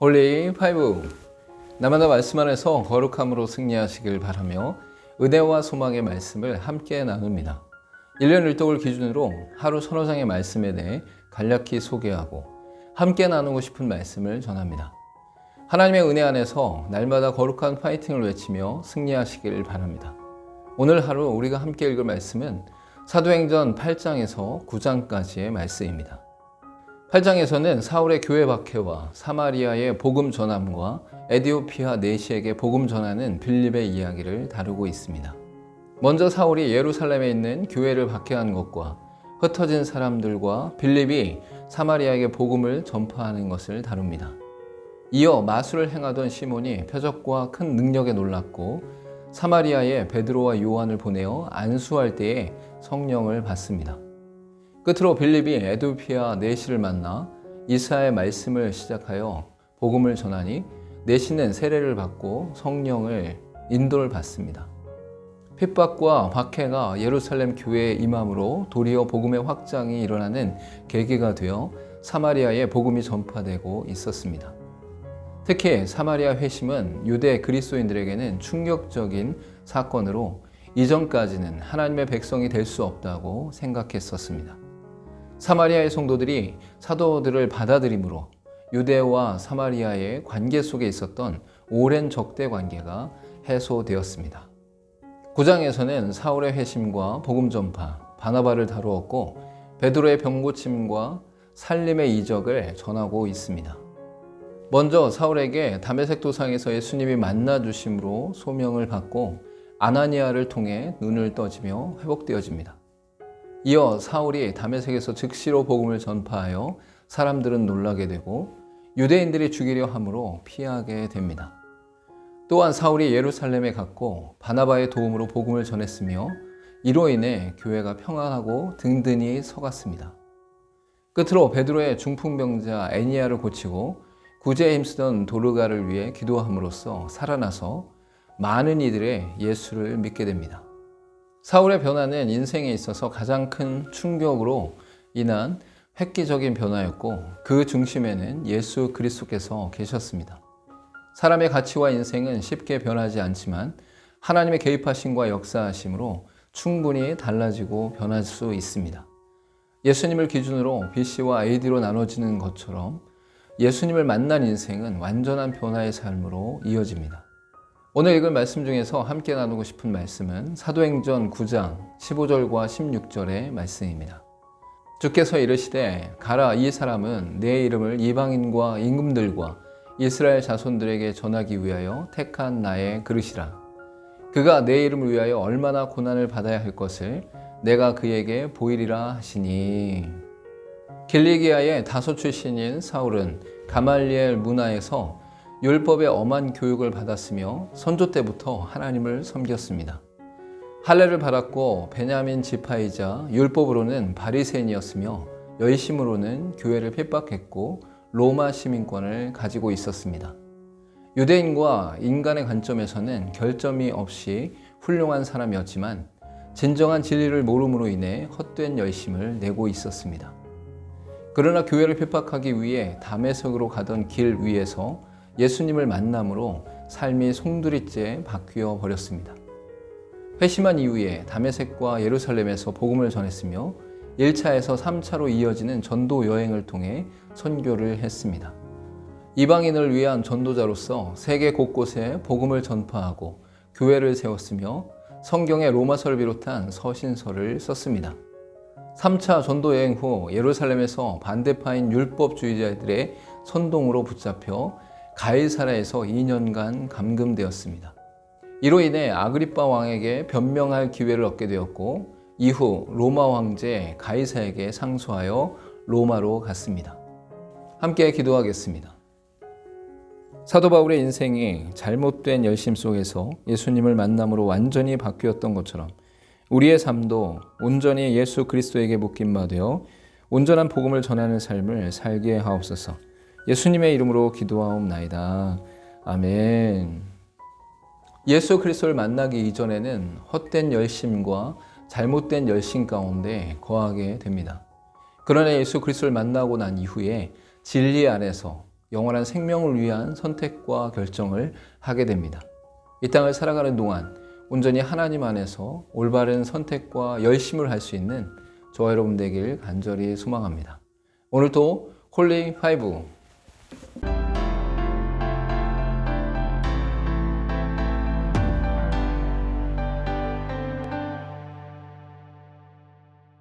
홀리 파이브. 나마다 말씀 안에서 거룩함으로 승리하시길 바라며 은혜와 소망의 말씀을 함께 나눕니다. 1년 1독을 기준으로 하루 서너 장의 말씀에 대해 간략히 소개하고 함께 나누고 싶은 말씀을 전합니다. 하나님의 은혜 안에서 날마다 거룩한 파이팅을 외치며 승리하시길 바랍니다. 오늘 하루 우리가 함께 읽을 말씀은 사도행전 8장에서 9장까지의 말씀입니다. 8장에서는 사울의 교회 박해와 사마리아의 복음 전함과 에디오피아 내시에게 복음 전하는 빌립의 이야기를 다루고 있습니다. 먼저 사울이 예루살렘에 있는 교회를 박해한 것과 흩어진 사람들과 빌립이 사마리아에게 복음을 전파하는 것을 다룹니다. 이어 마술을 행하던 시몬이 표적과 큰 능력에 놀랐고 사마리아에 베드로와 요한을 보내어 안수할 때에 성령을 받습니다. 끝으로 빌립이 에디오피아 내시를 만나 이사야의 말씀을 시작하여 복음을 전하니 내시는 세례를 받고 성령을 인도를 받습니다. 핍박과 박해가 예루살렘 교회에 임함으로 도리어 복음의 확장이 일어나는 계기가 되어 사마리아에 복음이 전파되고 있었습니다. 특히 사마리아 회심은 유대 그리스도인들에게는 충격적인 사건으로 이전까지는 하나님의 백성이 될 수 없다고 생각했었습니다. 사마리아의 성도들이 사도들을 받아들임으로 유대와 사마리아의 관계 속에 있었던 오랜 적대 관계가 해소되었습니다. 9장에서는 사울의 회심과 복음 전파, 바나바를 다루었고 베드로의 병고침과 살림의 이적을 전하고 있습니다. 먼저 사울에게 다메섹 도상에서 예수님이 만나주심으로 소명을 받고 아나니아를 통해 눈을 떠지며 회복되어집니다. 이어 사울이 다메섹에서 즉시로 복음을 전파하여 사람들은 놀라게 되고 유대인들이 죽이려 함으로 피하게 됩니다. 또한 사울이 예루살렘에 갔고 바나바의 도움으로 복음을 전했으며 이로 인해 교회가 평안하고 든든히 서갔습니다. 끝으로 베드로의 중풍병자 애니야를 고치고 구제에 힘쓰던 도르가를 위해 기도함으로써 살아나서 많은 이들의 예수를 믿게 됩니다. 사울의 변화는 인생에 있어서 가장 큰 충격으로 인한 획기적인 변화였고 그 중심에는 예수 그리스도께서 계셨습니다. 사람의 가치와 인생은 쉽게 변하지 않지만 하나님의 개입하심과 역사하심으로 충분히 달라지고 변할 수 있습니다. 예수님을 기준으로 BC와 AD로 나눠지는 것처럼 예수님을 만난 인생은 완전한 변화의 삶으로 이어집니다. 오늘 읽을 말씀 중에서 함께 나누고 싶은 말씀은 사도행전 9장 15절과 16절의 말씀입니다. 주께서 이르시되 가라, 이 사람은 내 이름을 이방인과 임금들과 이스라엘 자손들에게 전하기 위하여 택한 나의 그릇이라. 그가 내 이름을 위하여 얼마나 고난을 받아야 할 것을 내가 그에게 보이리라 하시니. 길리기아의 다소 출신인 사울은 가말리엘 문화에서 율법의 엄한 교육을 받았으며 선조 때부터 하나님을 섬겼습니다. 할례를 받았고 베냐민 지파이자 율법으로는 바리새인이었으며 열심으로는 교회를 핍박했고 로마 시민권을 가지고 있었습니다. 유대인과 인간의 관점에서는 결점이 없이 훌륭한 사람이었지만 진정한 진리를 모름으로 인해 헛된 열심을 내고 있었습니다. 그러나 교회를 핍박하기 위해 다메섹으로 가던 길 위에서 예수님을 만남으로 삶이 송두리째 바뀌어 버렸습니다. 회심한 이후에 다메섹과 예루살렘에서 복음을 전했으며 1차에서 3차로 이어지는 전도 여행을 통해 선교를 했습니다. 이방인을 위한 전도자로서 세계 곳곳에 복음을 전파하고 교회를 세웠으며 성경의 로마서를 비롯한 서신서를 썼습니다. 3차 전도 여행 후 예루살렘에서 반대파인 율법주의자들의 선동으로 붙잡혀 가이사랴에서 2년간 감금되었습니다. 이로 인해 아그리빠 왕에게 변명할 기회를 얻게 되었고 이후 로마 황제 가이사에게 상소하여 로마로 갔습니다. 함께 기도하겠습니다. 사도 바울의 인생이 잘못된 열심 속에서 예수님을 만남으로 완전히 바뀌었던 것처럼 우리의 삶도 온전히 예수 그리스도에게 묶임바 되어 온전한 복음을 전하는 삶을 살게 하옵소서. 예수님의 이름으로 기도하옵나이다. 아멘. 예수 그리스도를 만나기 이전에는 헛된 열심과 잘못된 열심 가운데 거하게 됩니다. 그러나 예수 그리스도를 만나고 난 이후에 진리 안에서 영원한 생명을 위한 선택과 결정을 하게 됩니다. 이 땅을 살아가는 동안 온전히 하나님 안에서 올바른 선택과 열심을 할 수 있는 저와 여러분 되길 간절히 소망합니다. 오늘도 콜링 5